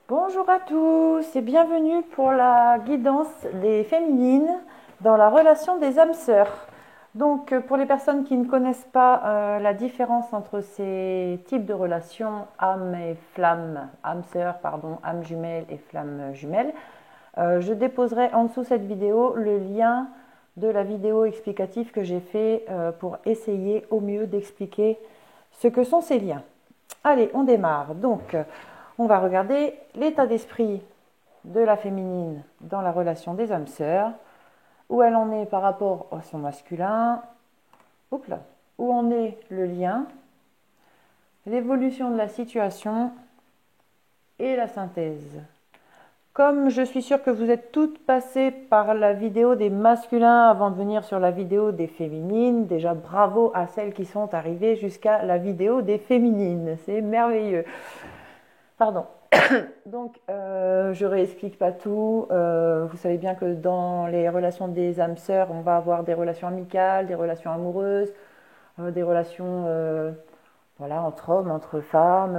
Bonjour à tous et bienvenue pour la guidance des féminines dans la relation des âmes sœurs. Donc pour les personnes qui ne connaissent pas la différence entre ces types de relations, âme et flamme, âme sœur, pardon, âme jumelle et flamme jumelle, je déposerai en dessous cette vidéo le lien de la vidéo explicative que j'ai fait pour essayer au mieux d'expliquer ce que sont ces liens. Allez, on démarre. Donc, on va regarder l'état d'esprit de la féminine dans la relation des âmes sœurs, où elle en est par rapport à son masculin, où en est le lien, l'évolution de la situation et la synthèse. Comme je suis sûre que vous êtes toutes passées par la vidéo des masculins avant de venir sur la vidéo des féminines, déjà bravo à celles qui sont arrivées jusqu'à la vidéo des féminines, c'est merveilleux. Pardon. Donc, je ne réexplique pas tout. Vous savez bien que dans les relations des âmes sœurs, on va avoir des relations amicales, des relations amoureuses, des relations voilà, entre hommes, entre femmes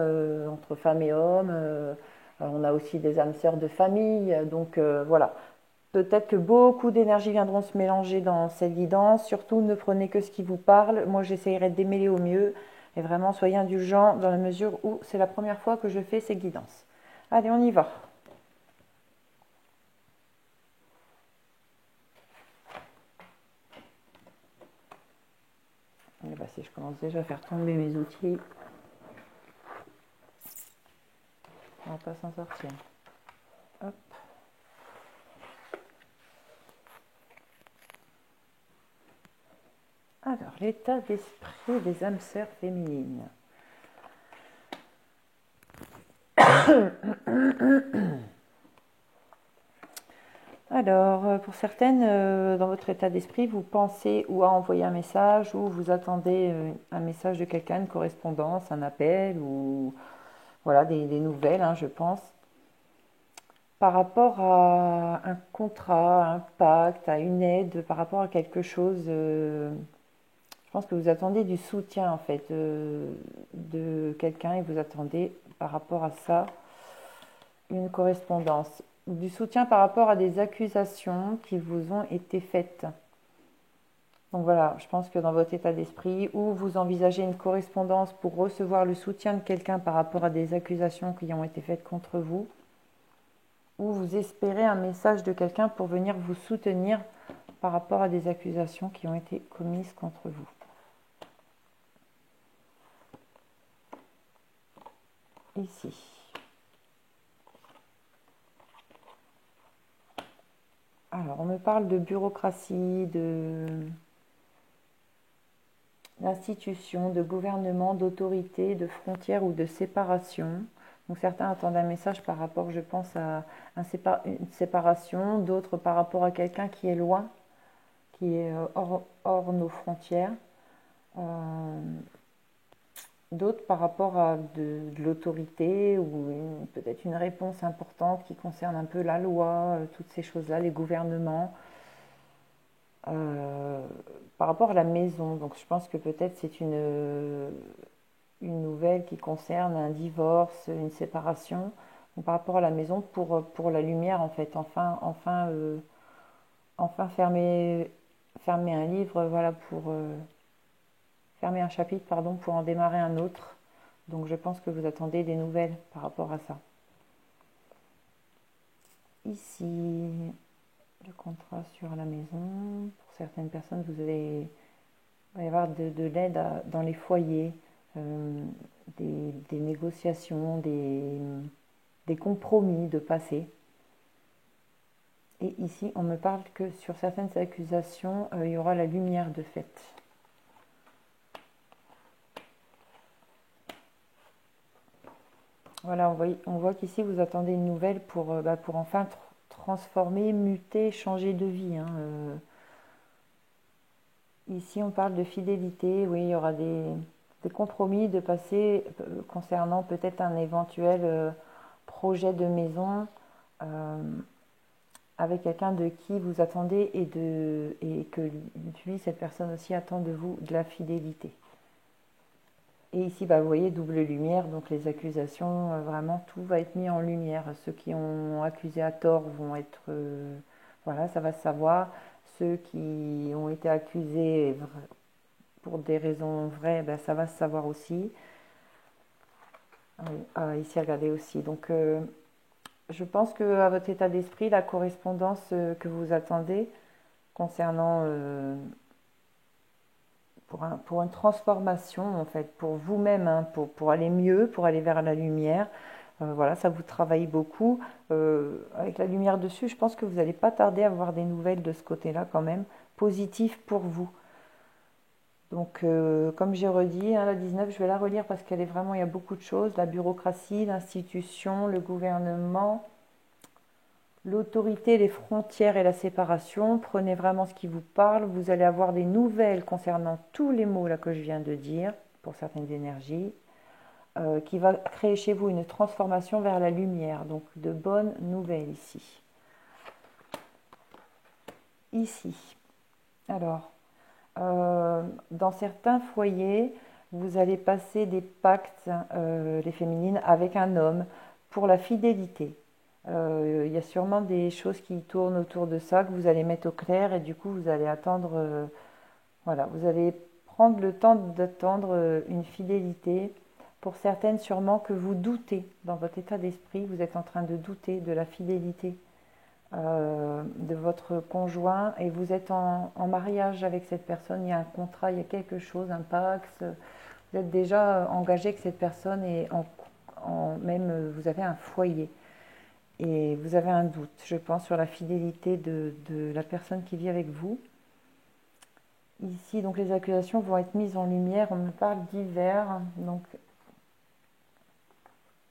et hommes. On a aussi des âmes sœurs de famille. Donc, voilà. Peut-être que beaucoup d'énergies viendront se mélanger dans cette guidance. Surtout, ne prenez que ce qui vous parle. Moi, j'essaierai de démêler au mieux. Et vraiment, soyez indulgents dans la mesure où c'est la première fois que je fais ces guidances. Allez, on y va. Et bah, si je commence déjà à faire tomber mes outils, on va pas s'en sortir. Hop. Alors, l'état d'esprit des âmes sœurs féminines. Alors, pour certaines, dans votre état d'esprit, vous pensez ou à envoyer un message ou vous attendez un message de quelqu'un, une correspondance, un appel ou voilà, des nouvelles, hein, je pense, par rapport à un contrat, à un pacte, à une aide, par rapport à quelque chose. Je pense que vous attendez du soutien en fait de quelqu'un et vous attendez par rapport à ça une correspondance. Du soutien par rapport à des accusations qui vous ont été faites. Donc voilà, je pense que dans votre état d'esprit, ou vous envisagez une correspondance pour recevoir le soutien de quelqu'un par rapport à des accusations qui ont été faites contre vous, ou vous espérez un message de quelqu'un pour venir vous soutenir par rapport à des accusations qui ont été commises contre vous. Ici. Alors, on me parle de bureaucratie, d'institutions, de gouvernement, d'autorité, de frontières ou de séparation. Donc certains attendent un message par rapport, je pense, à une séparation, d'autres par rapport à quelqu'un qui est loin, qui est hors nos frontières, d'autres par rapport à de l'autorité ou peut-être une réponse importante qui concerne un peu la loi, toutes ces choses-là, les gouvernements. Par rapport à la maison, donc je pense que peut-être c'est une nouvelle qui concerne un divorce, une séparation. Donc, par rapport à la maison, pour la lumière en fait, enfin fermer un livre, voilà, fermer un chapitre, pardon, pour en démarrer un autre. Donc je pense que vous attendez des nouvelles par rapport à ça. Ici, le contrat sur la maison. Pour certaines personnes, il va y avoir de l'aide dans les foyers, des négociations, des compromis de passer. Et ici, on me parle que sur certaines accusations, il y aura la lumière de fait. Voilà, on voit qu'ici, vous attendez une nouvelle pour enfin transformer, muter, changer de vie. Hein. Ici, on parle de fidélité. Oui, il y aura des compromis de passer concernant peut-être un éventuel projet de maison avec quelqu'un de qui vous attendez et que lui, cette personne aussi attend de vous de la fidélité. Et ici, bah, vous voyez, double lumière, donc les accusations, vraiment, tout va être mis en lumière. Ceux qui ont accusé à tort vont être... voilà, ça va se savoir. Ceux qui ont été accusés pour des raisons vraies, ben, ça va se savoir aussi. Ah oui, ah, ici, regardez aussi. Donc, je pense qu'à votre état d'esprit, la correspondance que vous attendez concernant pour une transformation, en fait, pour vous-même, hein, pour aller mieux, pour aller vers la lumière. Voilà, ça vous travaille beaucoup. Avec la lumière dessus, je pense que vous n'allez pas tarder à avoir des nouvelles de ce côté-là quand même, positives pour vous. Donc, comme j'ai redit, hein, la 19, je vais la relire parce qu'elle est vraiment, il y a beaucoup de choses. La bureaucratie, l'institution, le gouvernement, l'autorité, les frontières et la séparation. Prenez vraiment ce qui vous parle. Vous allez avoir des nouvelles concernant tous les mots là que je viens de dire pour certaines énergies, qui va créer chez vous une transformation vers la lumière. Donc de bonnes nouvelles ici. Ici. Alors, dans certains foyers, vous allez passer des pactes, les féminines, avec un homme pour la fidélité. Il y a sûrement des choses qui tournent autour de ça que vous allez mettre au clair et du coup vous allez attendre, voilà, vous allez prendre le temps d'attendre une fidélité. Pour certaines, sûrement que vous doutez dans votre état d'esprit, vous êtes en train de douter de la fidélité de votre conjoint et vous êtes en mariage avec cette personne, il y a un contrat, il y a quelque chose, un pacte, vous êtes déjà engagé avec cette personne et même vous avez un foyer. Et vous avez un doute, je pense, sur la fidélité de la personne qui vit avec vous. Ici, donc les accusations vont être mises en lumière. On me parle d'hiver. Donc,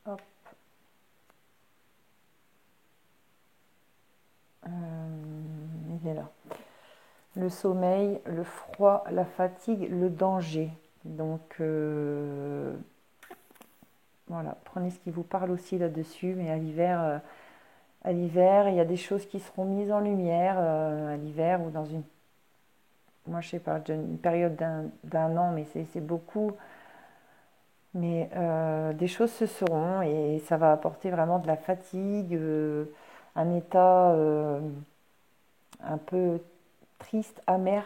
hop. Il est là. Le sommeil, le froid, la fatigue, le danger. Donc, voilà, prenez ce qui vous parle aussi là-dessus. Mais à l'hiver, il y a des choses qui seront mises en lumière à l'hiver ou dans une, moi je sais pas, une période d'un an, mais c'est beaucoup. Mais des choses se seront et ça va apporter vraiment de la fatigue, un état un peu triste, amer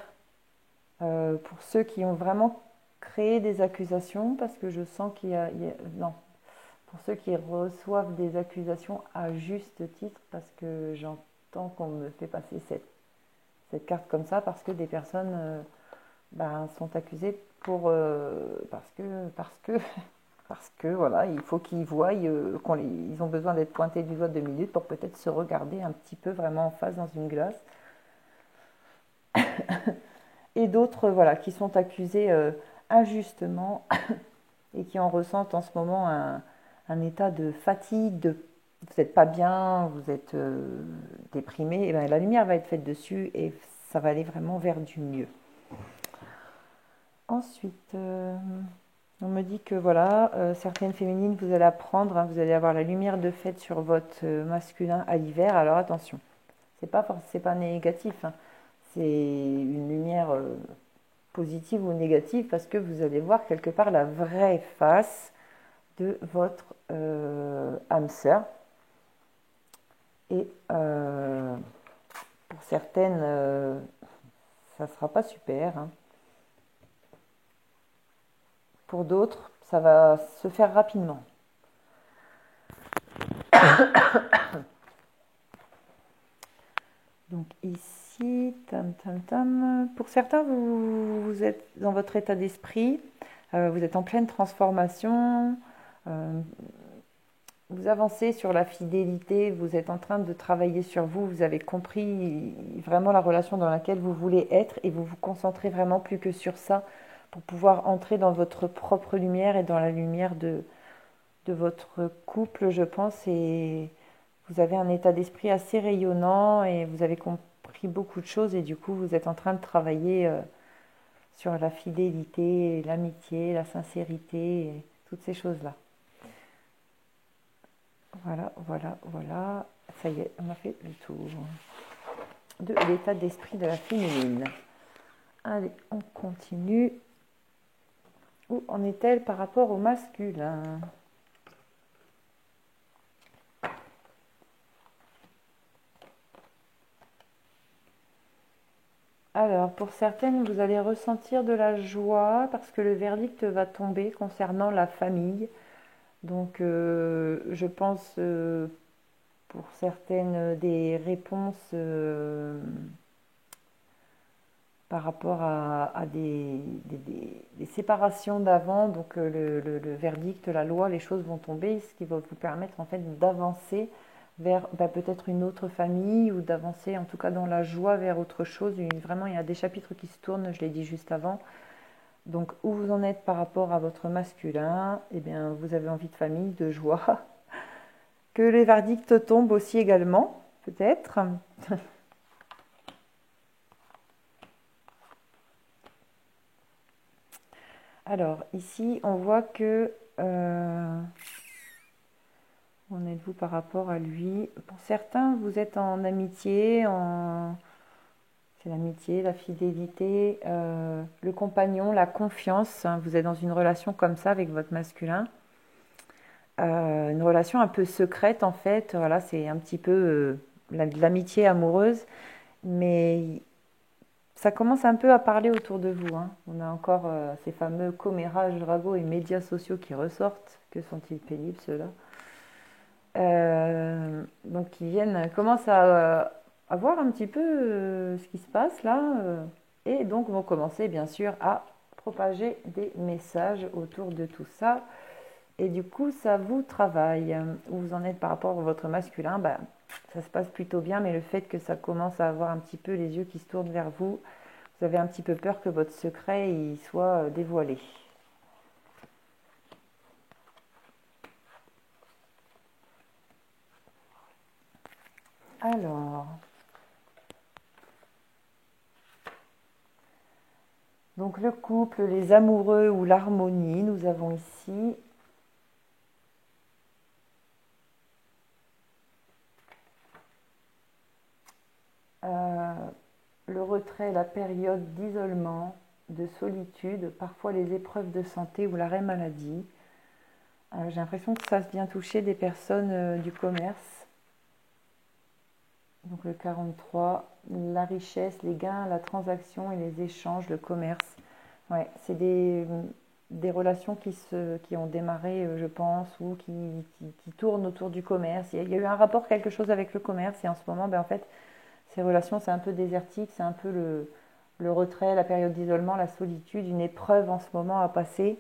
pour ceux qui ont vraiment créé des accusations, parce que je sens non, pour ceux qui reçoivent des accusations à juste titre, parce que j'entends qu'on me fait passer cette carte comme ça, parce que des personnes ben, sont accusées parce que voilà, il faut qu'ils voient ils ont besoin d'être pointés du doigt 2 minutes pour peut-être se regarder un petit peu vraiment en face dans une glace. Et d'autres voilà, qui sont accusés injustement et qui en ressentent en ce moment un état de fatigue, vous n'êtes pas bien, vous êtes déprimé, et ben, la lumière va être faite dessus et ça va aller vraiment vers du mieux. Ensuite, on me dit que voilà, certaines féminines, vous allez apprendre, hein, vous allez avoir la lumière de fête sur votre masculin à l'hiver. Alors attention, c'est pas négatif, hein, c'est une lumière positive ou négative parce que vous allez voir quelque part la vraie face de votre âme sœur. Et pour certaines, ça ne sera pas super, hein. Pour d'autres, ça va se faire rapidement. Donc ici, tam tam tam. Pour certains, vous êtes dans votre état d'esprit, vous êtes en pleine transformation, vous avancez sur la fidélité, vous êtes en train de travailler sur vous, vous avez compris vraiment la relation dans laquelle vous voulez être et vous vous concentrez vraiment plus que sur ça pour pouvoir entrer dans votre propre lumière et dans la lumière de votre couple, je pense, et vous avez un état d'esprit assez rayonnant et vous avez compris beaucoup de choses et du coup vous êtes en train de travailler sur la fidélité, l'amitié, la sincérité, et toutes ces choses-là. Voilà, voilà, voilà. Ça y est, on a fait le tour de l'état d'esprit de la féminine. Allez, on continue. Où en est-elle par rapport au masculin? Alors, pour certaines, vous allez ressentir de la joie parce que le verdict va tomber concernant la famille. Donc, je pense pour certaines des réponses par rapport à des séparations d'avant. Donc, le verdict, la loi, les choses vont tomber, ce qui va vous permettre en fait d'avancer vers peut-être une autre famille ou d'avancer en tout cas dans la joie vers autre chose. Vraiment, il y a des chapitres qui se tournent, je l'ai dit juste avant. Donc, où vous en êtes par rapport à votre masculin? Eh bien, vous avez envie de famille, de joie. Que les verdicts tombent aussi également, peut-être. Alors, ici, on voit que... où en êtes-vous par rapport à lui? Pour certains, vous êtes en amitié, c'est l'amitié, la fidélité, le compagnon, la confiance. Hein. Vous êtes dans une relation comme ça avec votre masculin. Une relation un peu secrète en fait. Voilà, c'est un petit peu de l'amitié amoureuse. Mais ça commence un peu à parler autour de vous. Hein. On a encore ces fameux commérages, ragots et médias sociaux qui ressortent. Que sont-ils pénibles ceux-là? Donc qui viennent, commencent à voir un petit peu ce qui se passe là, et donc vont commencer bien sûr à propager des messages autour de tout ça. Et du coup, ça vous travaille. Où vous en êtes par rapport à votre masculin, ça se passe plutôt bien, mais le fait que ça commence à avoir un petit peu les yeux qui se tournent vers vous, vous avez un petit peu peur que votre secret il soit dévoilé. Alors, donc le couple, les amoureux ou l'harmonie, nous avons ici le retrait, la période d'isolement, de solitude, parfois les épreuves de santé ou l'arrêt maladie. J'ai l'impression que ça vient toucher des personnes du commerce. Donc le 43, la richesse, les gains, la transaction et les échanges, le commerce. Ouais, c'est des relations qui ont démarré, je pense, ou qui tournent autour du commerce. Il y a eu un rapport, quelque chose avec le commerce, et en ce moment, en fait, ces relations, c'est un peu désertique, c'est un peu le retrait, la période d'isolement, la solitude, une épreuve en ce moment à passer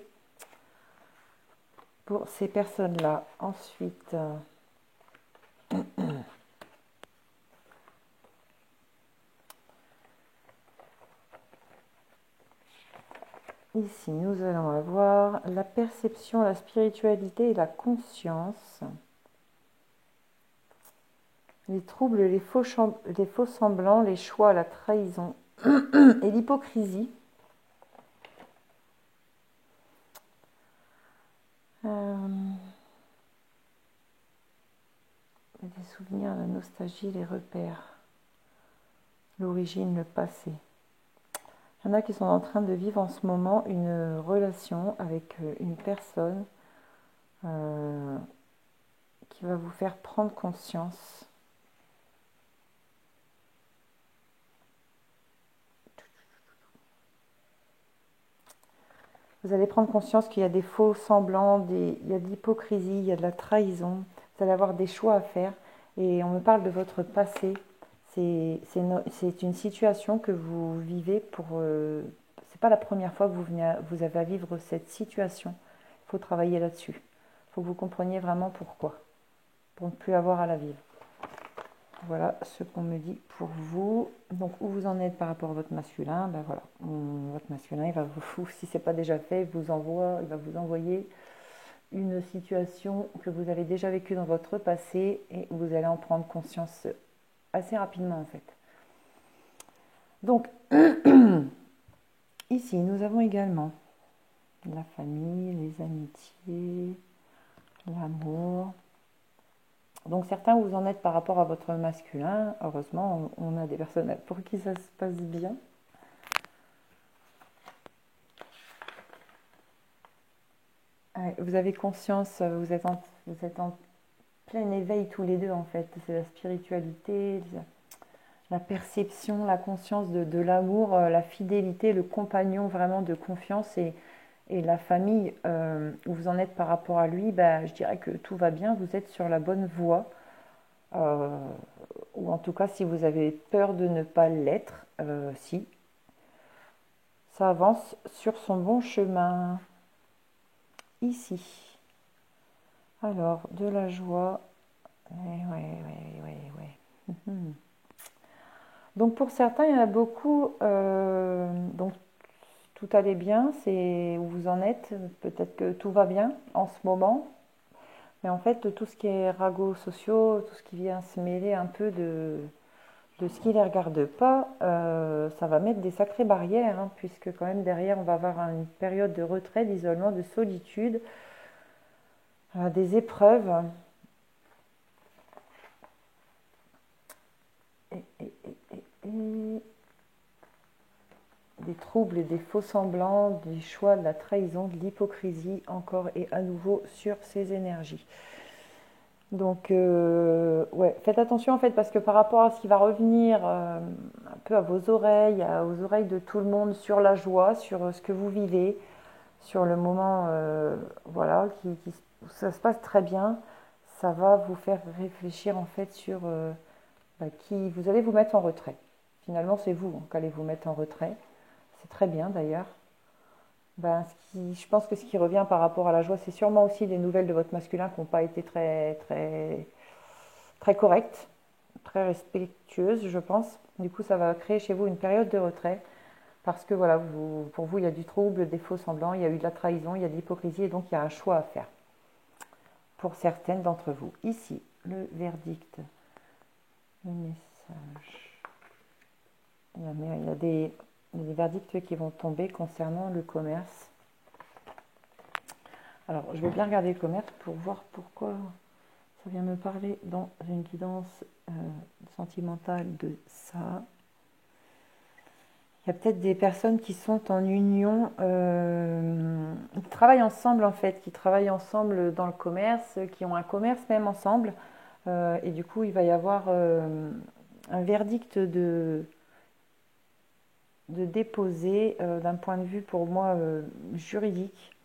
pour ces personnes-là. Ensuite, ici, nous allons avoir la perception, la spiritualité et la conscience. Les troubles, les faux semblants, les choix, la trahison et l'hypocrisie. Les souvenirs, la nostalgie, les repères, l'origine, le passé. Il y en a qui sont en train de vivre en ce moment une relation avec une personne qui va vous faire prendre conscience. Vous allez prendre conscience qu'il y a des faux semblants, il y a de l'hypocrisie, il y a de la trahison. Vous allez avoir des choix à faire. Et on me parle de votre passé. C'est une situation que vous vivez pour... c'est pas la première fois que vous avez à vivre cette situation. Il faut travailler là-dessus. Il faut que vous compreniez vraiment pourquoi. Pour ne plus avoir à la vivre. Voilà ce qu'on me dit pour vous. Donc, où vous en êtes par rapport à votre masculin? Voilà, votre masculin, il va vous, si ce n'est pas déjà fait, il va vous envoyer une situation que vous avez déjà vécue dans votre passé et vous allez en prendre conscience assez rapidement en fait. Donc, ici, nous avons également la famille, les amitiés, l'amour. Donc certains, vous en êtes par rapport à votre masculin. Heureusement, on a des personnes pour qui ça se passe bien. Ouais, vous avez conscience, vous êtes en plein éveil tous les deux en fait. C'est la spiritualité, la perception, la conscience de l'amour, la fidélité, le compagnon vraiment de confiance et la famille où vous en êtes par rapport à lui. Bah, je dirais que tout va bien, vous êtes sur la bonne voie. Euh, ou en tout cas, si vous avez peur de ne pas l'être, si, ça avance sur son bon chemin. Ici. Alors, de la joie. Ouais, ouais, ouais, ouais, ouais. Mhm. Donc pour certains, il y en a beaucoup. Donc tout allait bien, c'est où vous en êtes. Peut-être que tout va bien en ce moment. Mais en fait, tout ce qui est ragots sociaux, tout ce qui vient se mêler un peu de ce qui ne les regarde pas, ça va mettre des sacrées barrières, hein, puisque quand même derrière, on va avoir une période de retrait, d'isolement, de solitude, des épreuves. Et des troubles et des faux semblants, des choix, de la trahison, de l'hypocrisie, encore et à nouveau sur ces énergies. Donc, ouais, faites attention en fait, parce que par rapport à ce qui va revenir un peu à vos oreilles, aux oreilles de tout le monde, sur la joie, sur ce que vous vivez, sur le moment, voilà, où ça se passe très bien, ça va vous faire réfléchir en fait sur qui vous allez vous mettre en retrait. Finalement, c'est vous qui allez vous mettre en retrait. C'est très bien d'ailleurs. Ben, je pense que ce qui revient par rapport à la joie, c'est sûrement aussi des nouvelles de votre masculin qui n'ont pas été très, très, très correctes, très respectueuses, je pense. Du coup, ça va créer chez vous une période de retrait parce que voilà, pour vous, il y a du trouble, des faux semblants, il y a eu de la trahison, il y a de l'hypocrisie et donc il y a un choix à faire pour certaines d'entre vous. Ici, le verdict, le message. Il y a des verdicts qui vont tomber concernant le commerce. Alors, je vais bien regarder le commerce pour voir pourquoi ça vient me parler dans une guidance sentimentale de ça. Il y a peut-être des personnes qui sont en union, qui travaillent ensemble en fait, qui travaillent ensemble dans le commerce, qui ont un commerce même ensemble. Et du coup, il va y avoir un verdict de déposer d'un point de vue pour moi juridique.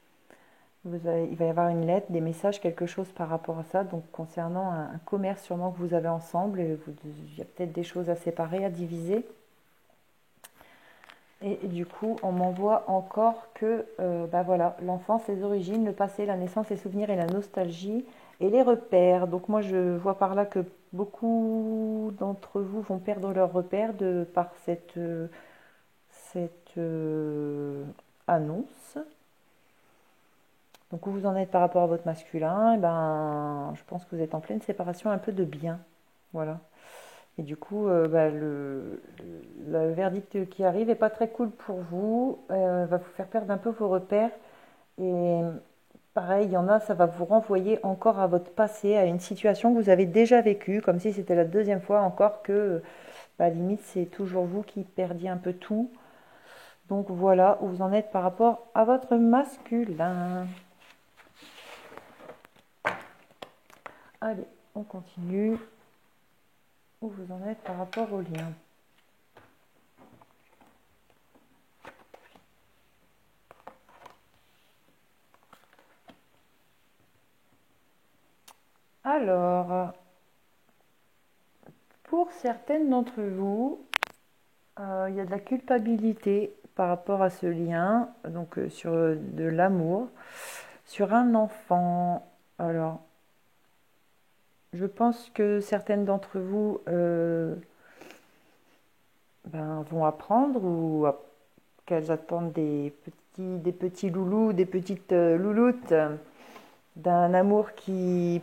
Il va y avoir une lettre, des messages, quelque chose par rapport à ça, donc concernant un commerce sûrement que vous avez ensemble, il y a peut-être des choses à séparer, à diviser. Et du coup, on m'envoie encore que bah voilà, l'enfance, les origines, le passé, la naissance, les souvenirs et la nostalgie et les repères. Donc moi, je vois par là que beaucoup d'entre vous vont perdre leurs repères par cette annonce. Donc où vous en êtes par rapport à votre masculin, eh ben, je pense que vous êtes en pleine séparation un peu de bien. Voilà. Et du coup, bah, le verdict qui arrive n'est pas très cool pour vous, va vous faire perdre un peu vos repères. Et pareil, il y en a, ça va vous renvoyer encore à votre passé, à une situation que vous avez déjà vécue, comme si c'était la deuxième fois encore que, bah, limite, c'est toujours vous qui perdiez un peu tout. Donc voilà où vous en êtes par rapport à votre masculin. Allez, on continue. Où vous en êtes par rapport au lien. Alors, pour certaines d'entre vous, il y a de la culpabilité par rapport à ce lien, donc sur de l'amour, sur un enfant. Alors, je pense que certaines d'entre vous vont apprendre qu'elles attendent des petits loulous, des petites louloutes, d'un amour qui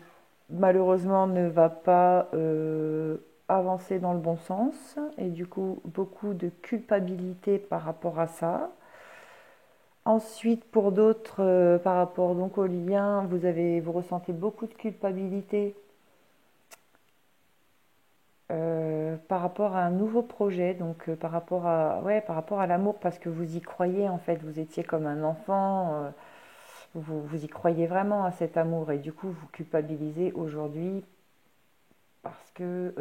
malheureusement ne va pas avancer dans le bon sens et du coup beaucoup de culpabilité par rapport à ça. Ensuite, pour d'autres, par rapport donc au lien, vous ressentez beaucoup de culpabilité par rapport à un nouveau projet, donc par rapport à l'amour, parce que vous y croyez en fait, vous étiez comme un enfant, vous y croyez vraiment à cet amour et du coup vous culpabilisez aujourd'hui parce que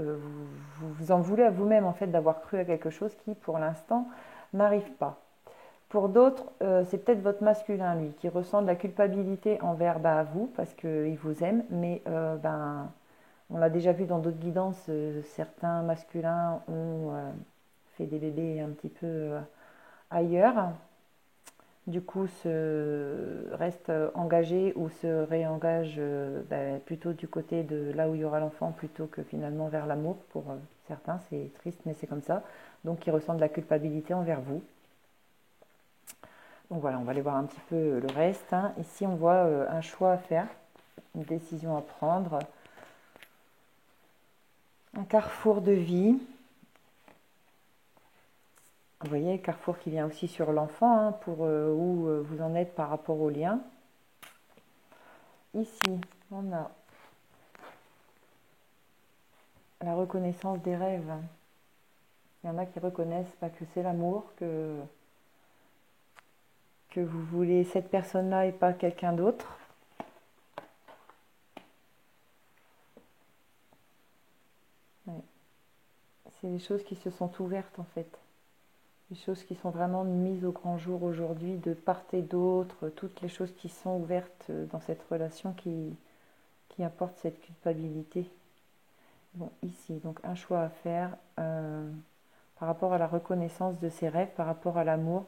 vous en voulez à vous-même en fait d'avoir cru à quelque chose qui pour l'instant n'arrive pas. Pour d'autres, c'est peut-être votre masculin, lui, qui ressent de la culpabilité envers vous, parce qu'il vous aime, mais on l'a déjà vu dans d'autres guidances, certains masculins ont fait des bébés un petit peu ailleurs, du coup se restent engagés ou se réengagent plutôt du côté de là où il y aura l'enfant plutôt que finalement vers l'amour. Pour certains, c'est triste, mais c'est comme ça. Donc ils ressentent de la culpabilité envers vous. Donc voilà, on va aller voir un petit peu le reste, hein. Ici, on voit un choix à faire, une décision à prendre, un carrefour de vie. Vous voyez, carrefour qui vient aussi sur l'enfant, hein, pour où vous en êtes par rapport au lien. Ici, on a la reconnaissance des rêves. Il y en a qui reconnaissent que c'est l'amour, que vous voulez cette personne-là et pas quelqu'un d'autre. Ouais. C'est des choses qui se sont ouvertes en fait. Des choses qui sont vraiment mises au grand jour aujourd'hui de part et d'autre, toutes les choses qui sont ouvertes dans cette relation qui apportent cette culpabilité. Bon, ici, donc un choix à faire par rapport à la reconnaissance de ses rêves, par rapport à l'amour,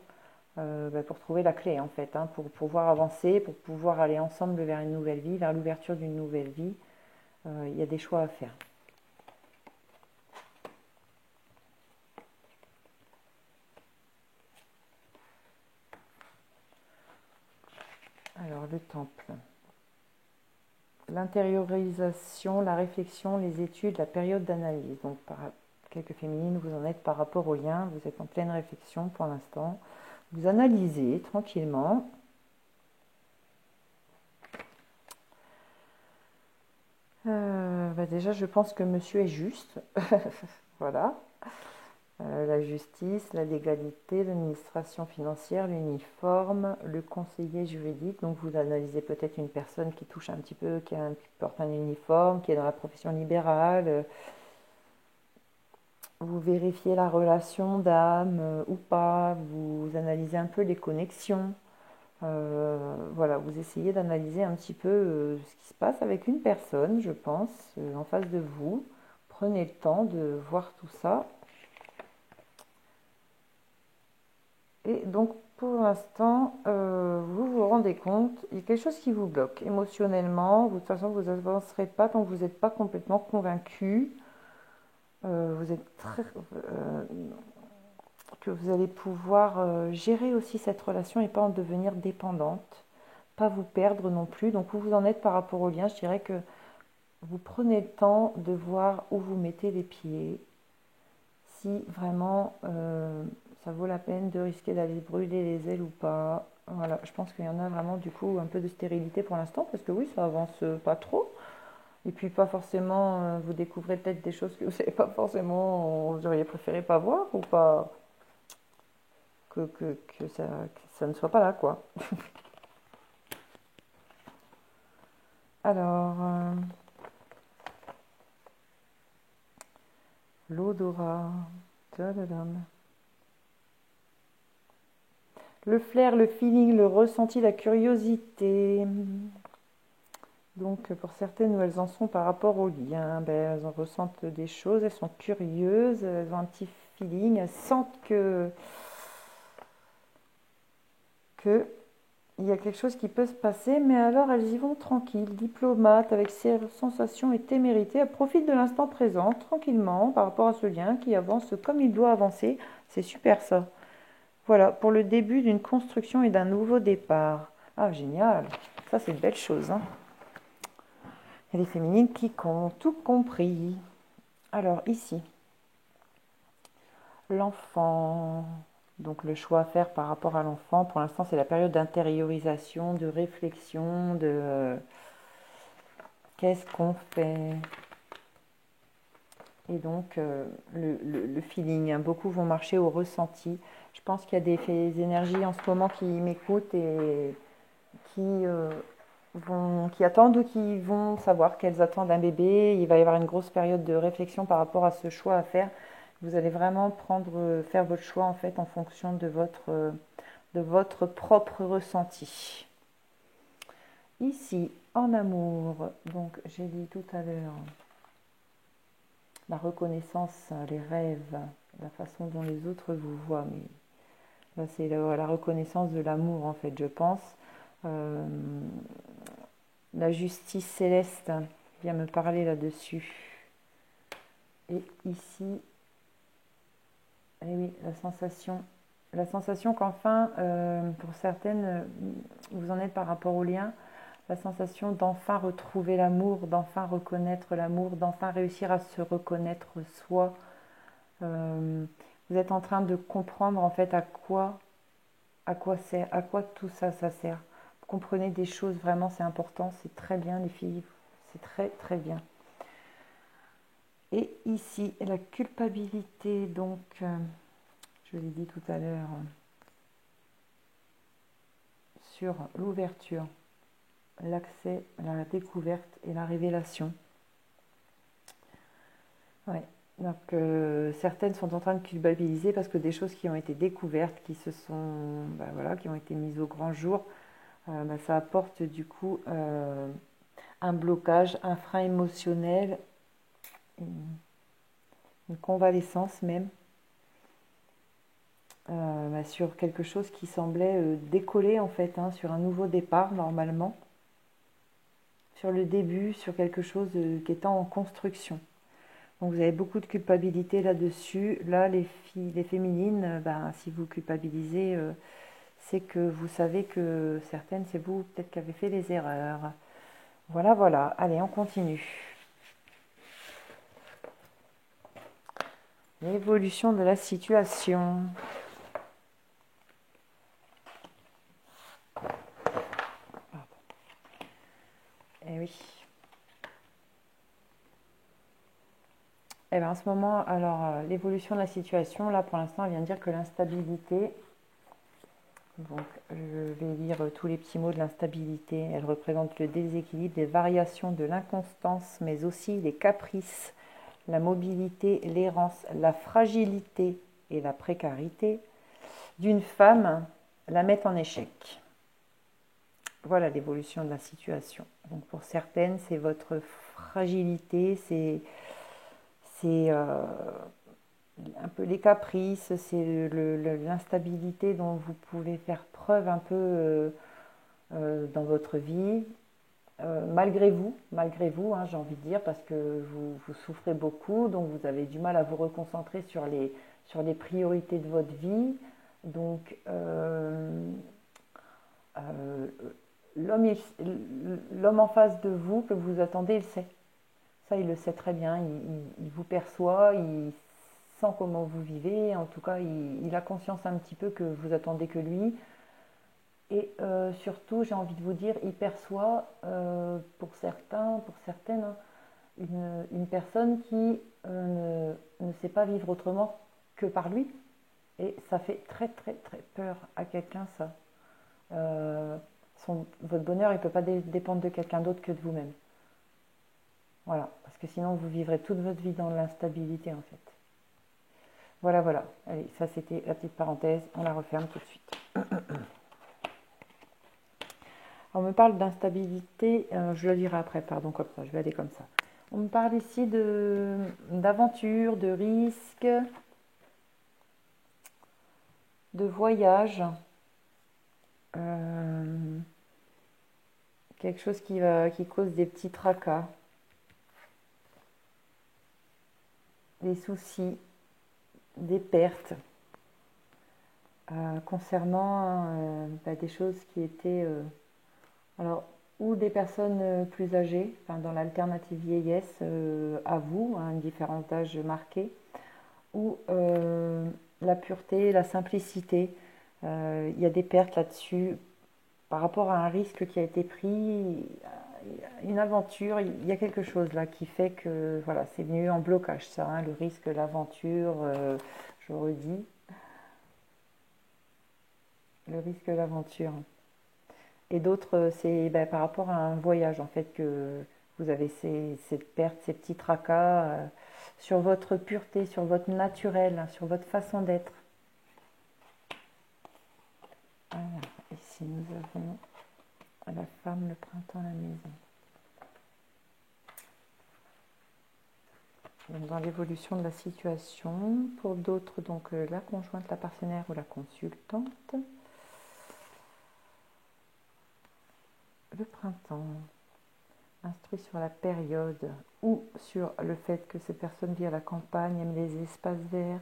pour trouver la clé en fait, hein, pour pouvoir avancer, pour pouvoir aller ensemble vers une nouvelle vie, vers l'ouverture d'une nouvelle vie. Il y a des choix à faire. Alors, le temple. L'intériorisation, la réflexion, les études, la période d'analyse. Donc, quelques féminines, vous en êtes par rapport au lien, vous êtes en pleine réflexion pour l'instant. Vous analysez tranquillement. Déjà, je pense que monsieur est juste. Voilà. La justice, la légalité, l'administration financière, l'uniforme, le conseiller juridique. Donc vous analysez peut-être une personne qui touche un petit peu, qui porte un uniforme, qui est dans la profession libérale. Vous vérifiez la relation d'âme ou pas. Vous analysez un peu les connexions. Voilà, vous essayez d'analyser un petit peu ce qui se passe avec une personne, je pense, en face de vous. Prenez le temps de voir tout ça. Et donc, pour l'instant, vous vous rendez compte, il y a quelque chose qui vous bloque émotionnellement. De toute façon, vous n'avancerez pas tant que vous n'êtes pas complètement convaincu. Vous êtes que vous allez pouvoir gérer aussi cette relation et pas en devenir dépendante. Pas vous perdre non plus. Donc, où vous en êtes par rapport au lien, je dirais que vous prenez le temps de voir où vous mettez les pieds. Si vraiment ça vaut la peine de risquer d'aller brûler les ailes ou pas. Voilà, je pense qu'il y en a vraiment du coup un peu de stérilité pour l'instant parce que oui, ça avance pas trop. Et puis pas forcément, vous découvrez peut-être des choses que vous savez pas forcément, vous auriez préféré pas voir ou pas, que ça ne soit pas là quoi. Alors, l'odorat, tadadam. Le flair, le feeling, le ressenti, la curiosité. Donc pour certaines où elles en sont par rapport au lien, elles en ressentent des choses, elles sont curieuses, elles ont un petit feeling, elles sentent que il y a quelque chose qui peut se passer, mais alors elles y vont tranquilles, diplomates, avec ces sensations et témérité, elles profitent de l'instant présent, tranquillement, par rapport à ce lien qui avance comme il doit avancer. C'est super ça. Voilà, pour le début d'une construction et d'un nouveau départ. Ah, génial. Ça, c'est une belle chose, hein. Il y a des féminines qui ont tout compris. Alors, ici, l'enfant. Donc, le choix à faire par rapport à l'enfant, pour l'instant, c'est la période d'intériorisation, de réflexion, de qu'est-ce qu'on fait. Et donc, le feeling, hein. Beaucoup vont marcher au ressenti. Je pense qu'il y a des énergies en ce moment qui m'écoutent et qui attendent ou qui vont savoir qu'elles attendent un bébé. Il va y avoir une grosse période de réflexion par rapport à ce choix à faire. Vous allez vraiment faire votre choix en fait en fonction de votre propre ressenti. Ici, en amour, donc j'ai dit tout à l'heure, la reconnaissance, les rêves, la façon dont les autres vous voient, mais là c'est la reconnaissance de l'amour en fait, je pense. Euh, la justice céleste vient me parler là-dessus. Et ici, eh oui, la sensation qu'enfin, pour certaines, vous en êtes par rapport au lien, la sensation d'enfin retrouver l'amour, d'enfin reconnaître l'amour, d'enfin réussir à se reconnaître soi. Vous êtes en train de comprendre en fait à quoi sert, à quoi tout ça, ça sert. Vous comprenez des choses, vraiment c'est important, c'est très bien les filles, c'est très très bien. Et ici, la culpabilité, donc, je l'ai dit tout à l'heure, sur l'ouverture, l'accès, la découverte et la révélation. Ouais. Donc certaines sont en train de culpabiliser parce que des choses qui ont été découvertes, qui ont été mises au grand jour, ça apporte du coup un blocage, un frein émotionnel, une convalescence même, sur quelque chose qui semblait décoller en fait, hein, sur un nouveau départ normalement, sur le début, sur quelque chose qui est en construction. Donc vous avez beaucoup de culpabilité là-dessus. Là, les filles, les féminines, si vous culpabilisez, c'est que vous savez que certaines, c'est vous peut-être qui avez fait les erreurs. Voilà, voilà. Allez, on continue. L'évolution de la situation. Eh oui. Eh bien, en ce moment, alors, l'évolution de la situation, là, pour l'instant, elle vient de dire que l'instabilité, donc je vais lire tous les petits mots de l'instabilité, elle représente le déséquilibre, des variations de l'inconstance, mais aussi les caprices, la mobilité, l'errance, la fragilité et la précarité d'une femme la mettent en échec. Voilà l'évolution de la situation. Donc pour certaines, c'est votre fragilité, c'est un peu les caprices, c'est l'instabilité dont vous pouvez faire preuve un peu dans votre vie, malgré vous, hein, j'ai envie de dire, parce que vous souffrez beaucoup, donc vous avez du mal à vous reconcentrer sur les priorités de votre vie. Donc, euh, l'homme en face de vous que vous attendez, il sait. Ça, il le sait très bien. Il vous perçoit, il sent comment vous vivez. En tout cas, il a conscience un petit peu que vous attendez que lui. Et surtout, j'ai envie de vous dire, il perçoit pour certains, pour certaines, hein, une personne qui ne sait pas vivre autrement que par lui. Et ça fait très très très peur à quelqu'un, ça. Euh, Votre bonheur, il ne peut pas dépendre de quelqu'un d'autre que de vous-même. Voilà, parce que sinon vous vivrez toute votre vie dans l'instabilité en fait. Voilà, voilà. Allez, ça c'était la petite parenthèse, on la referme tout de suite. On me parle d'instabilité, je le lirai après, pardon, comme ça, je vais aller comme ça. On me parle ici d'aventure, de risque, de voyage, euh, quelque chose qui cause des petits tracas, des soucis, des pertes, concernant des choses qui étaient alors, ou des personnes plus âgées, enfin, dans l'alternative vieillesse à vous, hein, un différent d'âge marqué, ou la pureté, la simplicité. Il y a des pertes là-dessus par rapport à un risque qui a été pris, une aventure, il y a quelque chose là qui fait que voilà, c'est venu en blocage ça, hein, le risque, l'aventure, je redis, le risque, l'aventure. Et d'autres, c'est par rapport à un voyage, en fait, que vous avez cette perte, ces petits tracas sur votre pureté, sur votre naturel, hein, sur votre façon d'être. Voilà. Ici, nous avons la femme, le printemps, la maison. Donc, dans l'évolution de la situation, pour d'autres, donc la conjointe, la partenaire ou la consultante. Le printemps instruit sur la période ou sur le fait que ces personnes vivent à la campagne, aiment les espaces verts,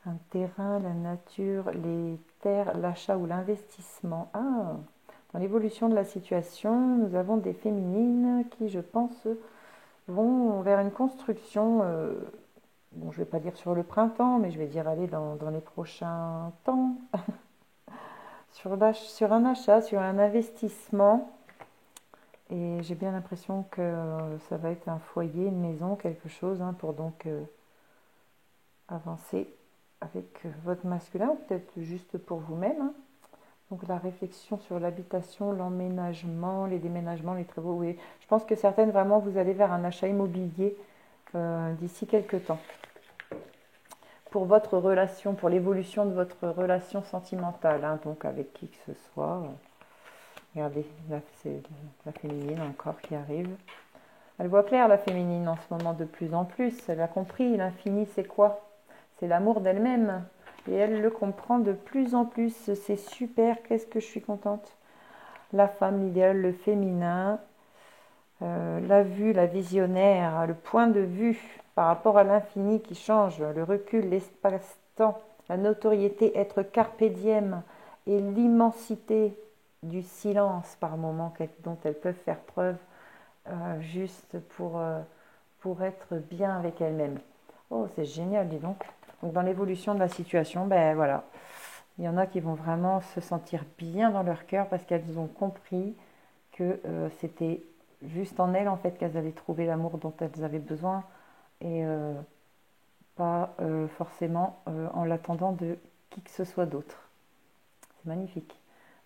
un terrain, la nature, les terres, l'achat ou l'investissement. Ah, dans l'évolution de la situation, nous avons des féminines qui, je pense, vont vers une construction, bon, je ne vais pas dire sur le printemps, mais je vais dire aller dans les prochains temps, sur un achat, sur un investissement. Et j'ai bien l'impression que ça va être un foyer, une maison, quelque chose, hein, pour donc avancer avec votre masculin, ou peut-être juste pour vous-même, hein. Donc la réflexion sur l'habitation, l'emménagement, les déménagements, les travaux. Oui, je pense que certaines, vraiment, vous allez vers un achat immobilier d'ici quelques temps. Pour votre relation, pour l'évolution de votre relation sentimentale, hein, donc avec qui que ce soit. Regardez, là c'est la féminine encore qui arrive. Elle voit clair, la féminine, en ce moment de plus en plus. Elle a compris, l'infini c'est quoi? C'est l'amour d'elle-même. Et elle le comprend de plus en plus. C'est super, qu'est-ce que je suis contente. La femme, l'idéal, le féminin, la vue, la visionnaire, le point de vue par rapport à l'infini qui change, le recul, l'espace-temps, la notoriété, être carpe diem et l'immensité du silence par moments dont elles peuvent faire preuve juste pour être bien avec elles-mêmes. Oh, c'est génial, dis donc. Donc dans l'évolution de la situation, ben voilà, il y en a qui vont vraiment se sentir bien dans leur cœur parce qu'elles ont compris que c'était juste en elles en fait qu'elles allaient trouver l'amour dont elles avaient besoin et pas forcément en l'attendant de qui que ce soit d'autre. C'est magnifique.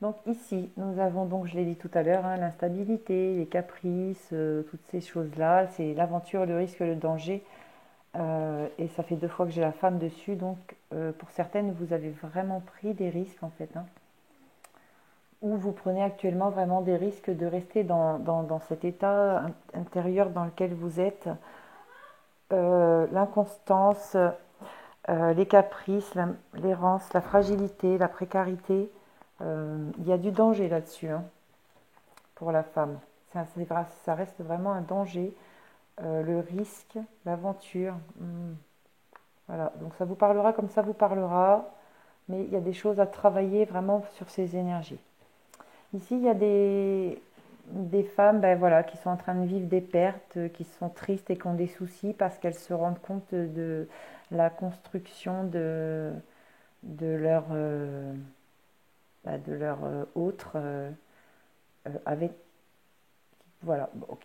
Donc ici, nous avons donc, je l'ai dit tout à l'heure, hein, l'instabilité, les caprices, toutes ces choses-là. C'est l'aventure, le risque, le danger. Et ça fait 2 fois que j'ai la femme dessus. Donc pour certaines, vous avez vraiment pris des risques en fait, hein. Ou vous prenez actuellement vraiment des risques de rester dans cet état intérieur dans lequel vous êtes. L'inconstance, les caprices, l'errance, la fragilité, la précarité. Il y a du danger là-dessus, hein, pour la femme. Ça reste vraiment un danger. Le risque, l'aventure. Voilà, donc ça vous parlera comme ça vous parlera, mais il y a des choses à travailler vraiment sur ces énergies. Ici, il y a des femmes voilà, qui sont en train de vivre des pertes, qui sont tristes et qui ont des soucis parce qu'elles se rendent compte de la construction de leur, autre avec, voilà, bon,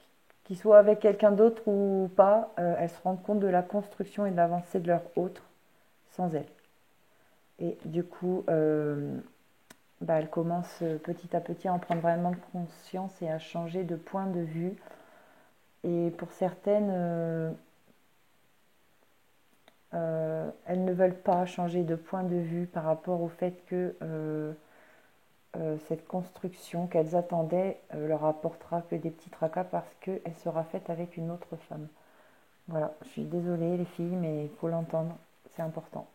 qu'ils soient avec quelqu'un d'autre ou pas, elles se rendent compte de la construction et de l'avancée de leur autre sans elles. Et du coup, elles commencent petit à petit à en prendre vraiment conscience et à changer de point de vue. Et pour certaines, elles ne veulent pas changer de point de vue par rapport au fait que cette construction qu'elles attendaient leur apportera que des petits tracas parce qu'elle sera faite avec une autre femme. Voilà, je suis désolée les filles, mais il faut l'entendre, c'est important.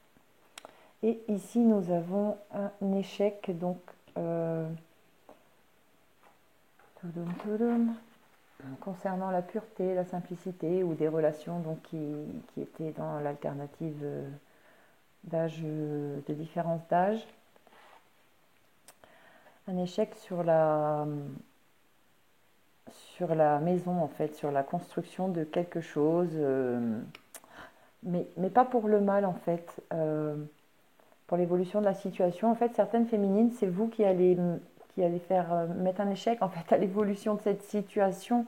Et ici, nous avons un échec, donc concernant la pureté, la simplicité ou des relations donc, qui étaient dans l'alternative d'âge, de différence d'âge. Un échec sur la maison, en fait, sur la construction de quelque chose, mais pas pour le mal, en fait. Pour l'évolution de la situation, en fait, certaines féminines, c'est vous qui allez faire mettre un échec, en fait, à l'évolution de cette situation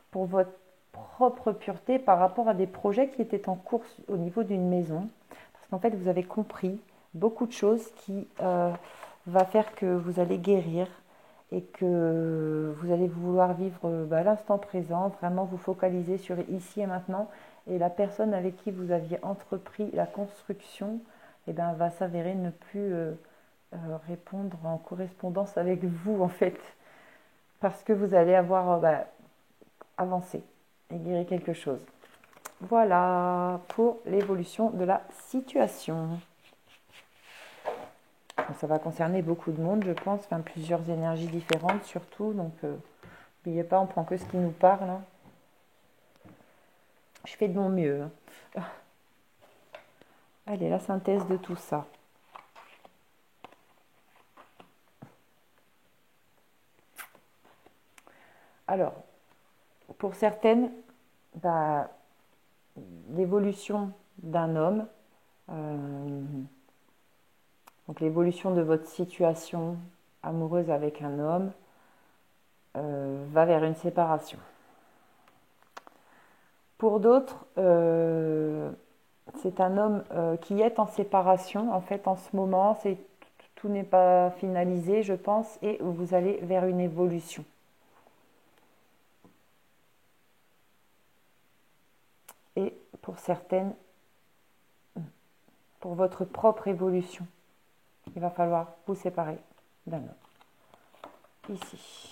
pour votre propre pureté par rapport à des projets qui étaient en cours au niveau d'une maison. Parce qu'en fait, vous avez compris beaucoup de choses qui va faire que vous allez guérir et que vous allez vouloir vivre l'instant présent, vraiment vous focaliser sur ici et maintenant. Et la personne avec qui vous aviez entrepris la construction va s'avérer ne plus répondre en correspondance avec vous en fait. Parce que vous allez avoir avancé et guéri quelque chose. Voilà pour l'évolution de la situation. Donc, ça va concerner beaucoup de monde, je pense, enfin plusieurs énergies différentes surtout. Donc, n'oubliez pas, on prend que ce qui nous parle. Hein. Je fais de mon mieux. Hein. Allez, la synthèse de tout ça. Alors, pour certaines, l'évolution d'un homme, donc l'évolution de votre situation amoureuse avec un homme, va vers une séparation. Pour d'autres, c'est un homme qui est en séparation. En fait, en ce moment, tout n'est pas finalisé, je pense, et vous allez vers une évolution. Et pour certaines, pour votre propre évolution, il va falloir vous séparer d'un homme. Ici.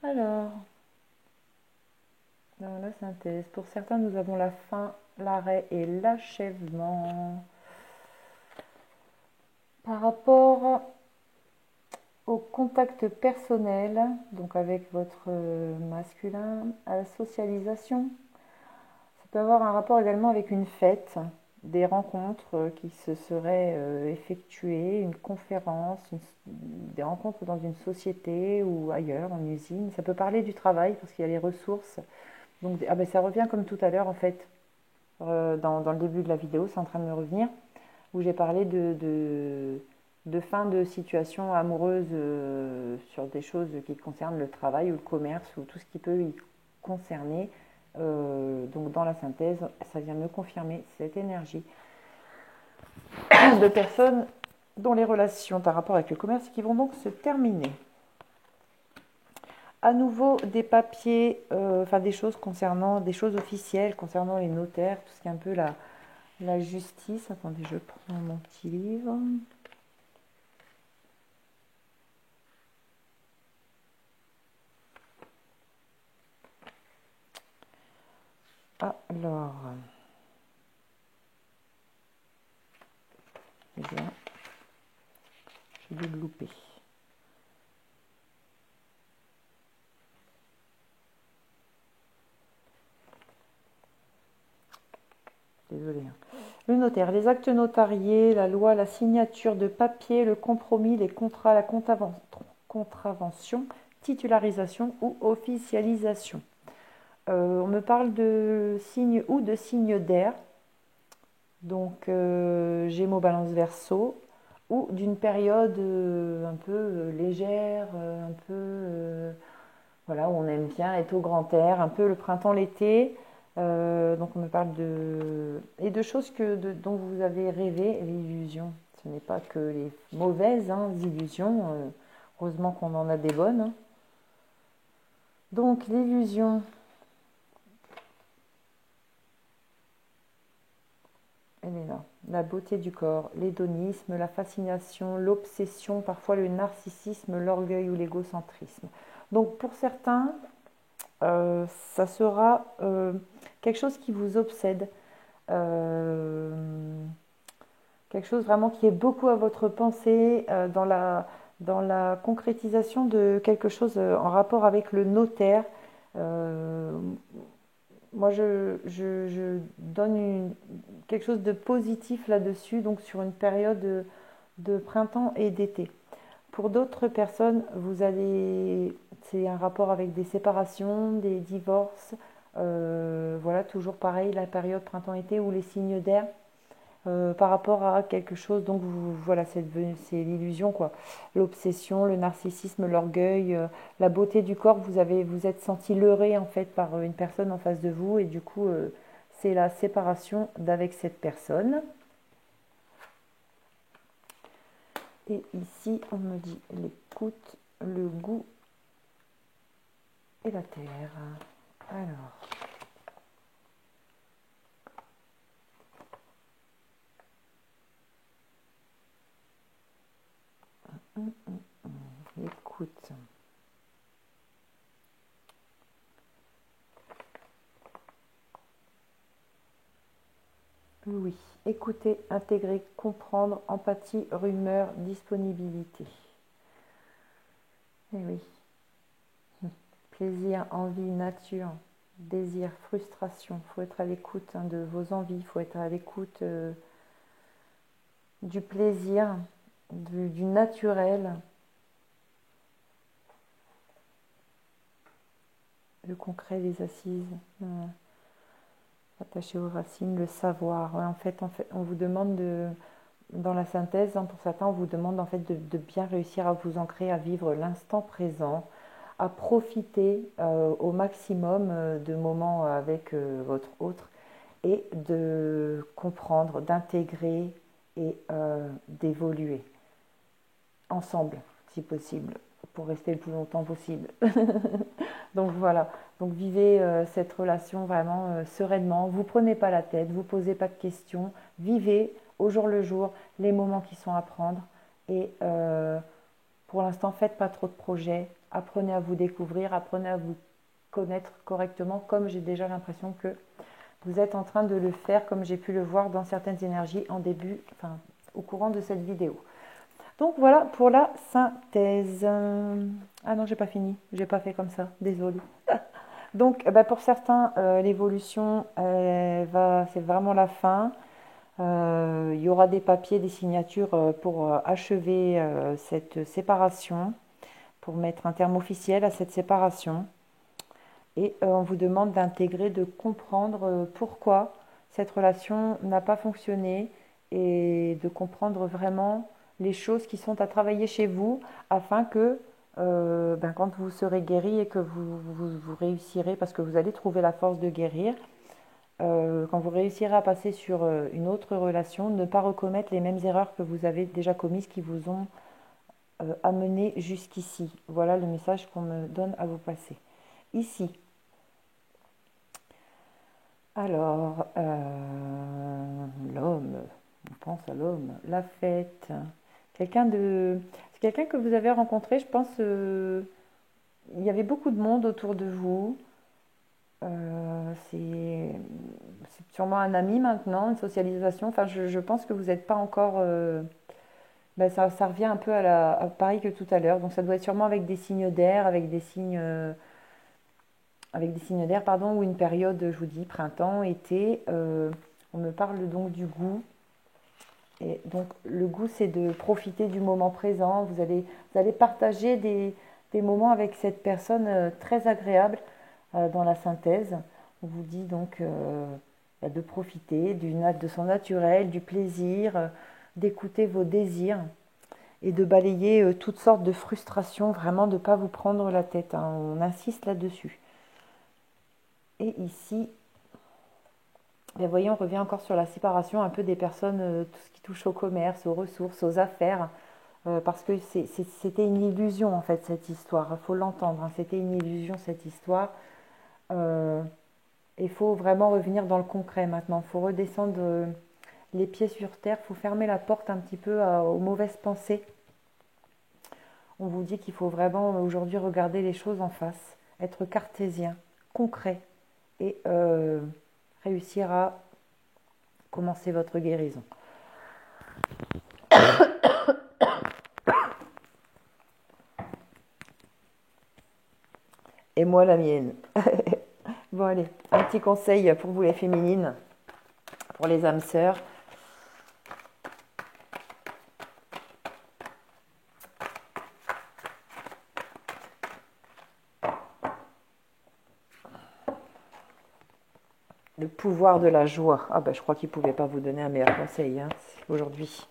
Alors, dans la synthèse, pour certains, nous avons la fin, l'arrêt et l'achèvement. Par rapport au contact personnel, donc avec votre masculin, à la socialisation, ça peut avoir un rapport également avec une fête, des rencontres qui se seraient effectuées, une conférence, des rencontres dans une société ou ailleurs, en usine. Ça peut parler du travail parce qu'il y a les ressources. Donc, ça revient comme tout à l'heure en fait, dans le début de la vidéo, c'est en train de me revenir, où j'ai parlé de fin de situation amoureuse sur des choses qui concernent le travail ou le commerce ou tout ce qui peut y concerner. Donc dans la synthèse, ça vient me confirmer cette énergie de personnes dont les relations par rapport avec le commerce qui vont donc se terminer. À nouveau des papiers, des choses concernant, des choses officielles concernant les notaires, tout ce qui est un peu la justice. Attendez, je prends mon petit livre. Alors, eh bien, j'ai dû le louper. Désolée. Le notaire, les actes notariés, la loi, la signature de papier, le compromis, les contrats, la contravention, titularisation ou officialisation. On me parle de signes ou de signes d'air, donc Gémeaux, Balance, Verseau, ou d'une période un peu légère, un peu voilà, où on aime bien être au grand air, un peu le printemps, l'été. Donc on me parle de choses dont vous avez rêvé, l'illusion. Ce n'est pas que les mauvaises illusions, heureusement qu'on en a des bonnes. Hein. Donc l'illusion, elle est là. La beauté du corps, l'hédonisme, la fascination, l'obsession, parfois le narcissisme, l'orgueil ou l'égocentrisme. Donc pour certains, ça sera quelque chose qui vous obsède, quelque chose vraiment qui est beaucoup à votre pensée, dans la concrétisation de quelque chose en rapport avec le notaire. Moi, je donne quelque chose de positif là-dessus, donc sur une période de printemps et d'été. Pour d'autres personnes, c'est un rapport avec des séparations, des divorces. Voilà, toujours pareil, la période printemps-été ou les signes d'air par rapport à quelque chose. Donc voilà, c'est l'illusion, quoi. L'obsession, le narcissisme, l'orgueil, la beauté du corps. Vous êtes senti leurré en fait par une personne en face de vous et du coup, c'est la séparation d'avec cette personne. Et ici, on me dit l'écoute, le goût et la terre. Alors, l'écoute. Oui, écouter, intégrer, comprendre, empathie, rumeur, disponibilité. Eh oui. Plaisir, envie, nature, désir, frustration. Il faut être à l'écoute de vos envies, il faut être à l'écoute du plaisir, du naturel, le concret, les assises, attaché aux racines, le savoir. Ouais, en fait, on vous demande dans la synthèse, pour certains, on vous demande en fait de bien réussir à vous ancrer, à vivre l'instant présent, à profiter au maximum de moments avec votre autre et de comprendre, d'intégrer et d'évoluer ensemble, si possible, pour rester le plus longtemps possible. Donc voilà, donc vivez cette relation vraiment sereinement, vous prenez pas la tête, vous posez pas de questions, vivez au jour le jour les moments qui sont à prendre et pour l'instant faites pas trop de projets, apprenez à vous découvrir, apprenez à vous connaître correctement comme j'ai déjà l'impression que vous êtes en train de le faire comme j'ai pu le voir dans certaines énergies en début, enfin au courant de cette vidéo. Donc voilà pour la synthèse. Ah non, j'ai pas fini, j'ai pas fait comme ça, désolée. Donc pour certains, l'évolution, c'est vraiment la fin. Il y aura des papiers, des signatures pour achever cette séparation, pour mettre un terme officiel à cette séparation. Et on vous demande d'intégrer, de comprendre pourquoi cette relation n'a pas fonctionné et de comprendre vraiment les choses qui sont à travailler chez vous afin que quand vous serez guéri et que vous réussirez, parce que vous allez trouver la force de guérir, quand vous réussirez à passer sur une autre relation, ne pas recommettre les mêmes erreurs que vous avez déjà commises qui vous ont amené jusqu'ici. Voilà le message qu'on me donne à vous passer. Ici, alors, l'homme, on pense à l'homme, la fête, c'est quelqu'un que vous avez rencontré, je pense, il y avait beaucoup de monde autour de vous. C'est sûrement un ami maintenant, une socialisation. Enfin, je pense que vous n'êtes pas encore. Ça revient un peu pareil que tout à l'heure. Donc, ça doit être sûrement avec des signes d'air, avec des signes d'air, pardon, ou une période, je vous dis, printemps, été. On me parle donc du goût. Et donc, le goût, c'est de profiter du moment présent. Vous allez partager des moments avec cette personne très agréable dans la synthèse. On vous dit donc de profiter de son naturel, du plaisir, d'écouter vos désirs et de balayer toutes sortes de frustrations, vraiment de ne pas vous prendre la tête, hein. On insiste là-dessus. Et ici, vous voyez, on revient encore sur la séparation un peu des personnes, tout ce qui touche au commerce, aux ressources, aux affaires, parce que c'était une illusion en fait cette histoire, il faut l'entendre, hein. C'était une illusion cette histoire. Il faut vraiment revenir dans le concret maintenant, il faut redescendre les pieds sur terre, il faut fermer la porte un petit peu aux mauvaises pensées. On vous dit qu'il faut vraiment aujourd'hui regarder les choses en face, être cartésien, concret et réussir à commencer votre guérison. Et moi la mienne. Bon allez, un petit conseil pour vous les féminines, pour les âmes sœurs. Le pouvoir de la joie. Ah ben je crois qu'il ne pouvait pas vous donner un meilleur conseil aujourd'hui.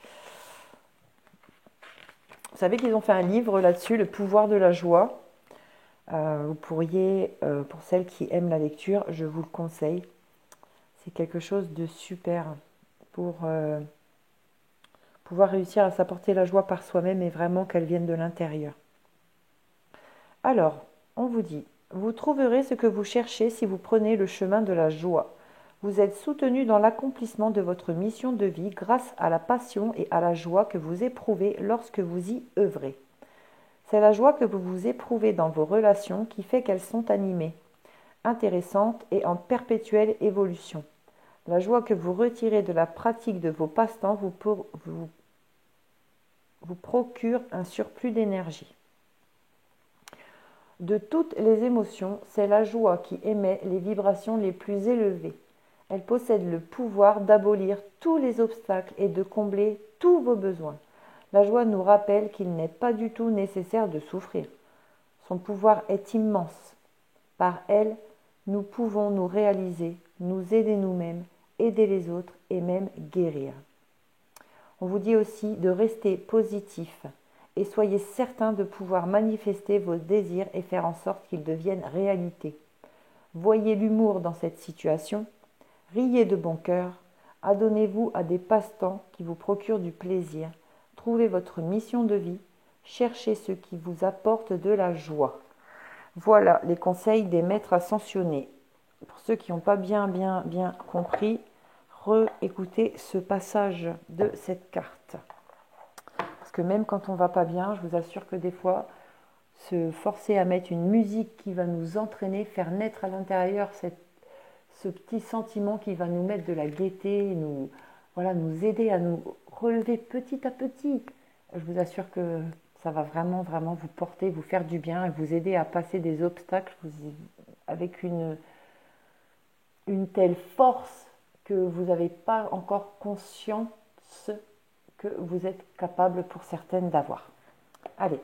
Vous savez qu'ils ont fait un livre là-dessus, Le pouvoir de la joie. Vous pourriez, pour celles qui aiment la lecture, je vous le conseille. C'est quelque chose de super pour pouvoir réussir à s'apporter la joie par soi-même et vraiment qu'elle vienne de l'intérieur. Alors, on vous dit, vous trouverez ce que vous cherchez si vous prenez le chemin de la joie. Vous êtes soutenu dans l'accomplissement de votre mission de vie grâce à la passion et à la joie que vous éprouvez lorsque vous y œuvrez. C'est la joie que vous éprouvez dans vos relations qui fait qu'elles sont animées, intéressantes et en perpétuelle évolution. La joie que vous retirez de la pratique de vos passe-temps vous procure un surplus d'énergie. De toutes les émotions, c'est la joie qui émet les vibrations les plus élevées. Elle possède le pouvoir d'abolir tous les obstacles et de combler tous vos besoins. La joie nous rappelle qu'il n'est pas du tout nécessaire de souffrir. Son pouvoir est immense. Par elle, nous pouvons nous réaliser, nous aider nous-mêmes, aider les autres et même guérir. On vous dit aussi de rester positif et soyez certain de pouvoir manifester vos désirs et faire en sorte qu'ils deviennent réalité. Voyez l'humour dans cette situation, riez de bon cœur, adonnez-vous à des passe-temps qui vous procurent du plaisir, trouvez votre mission de vie, cherchez ce qui vous apporte de la joie. Voilà les conseils des maîtres ascensionnés. Pour ceux qui n'ont pas bien compris, réécoutez ce passage de cette carte. Parce que même quand on ne va pas bien, je vous assure que des fois, se forcer à mettre une musique qui va nous entraîner, faire naître à l'intérieur ce petit sentiment qui va nous mettre de la gaieté, nous aider à nous relever petit à petit. Je vous assure que ça va vraiment vous porter, vous faire du bien et vous aider à passer des obstacles avec une telle force que vous n'avez pas encore conscience que vous êtes capable pour certaines d'avoir. Allez,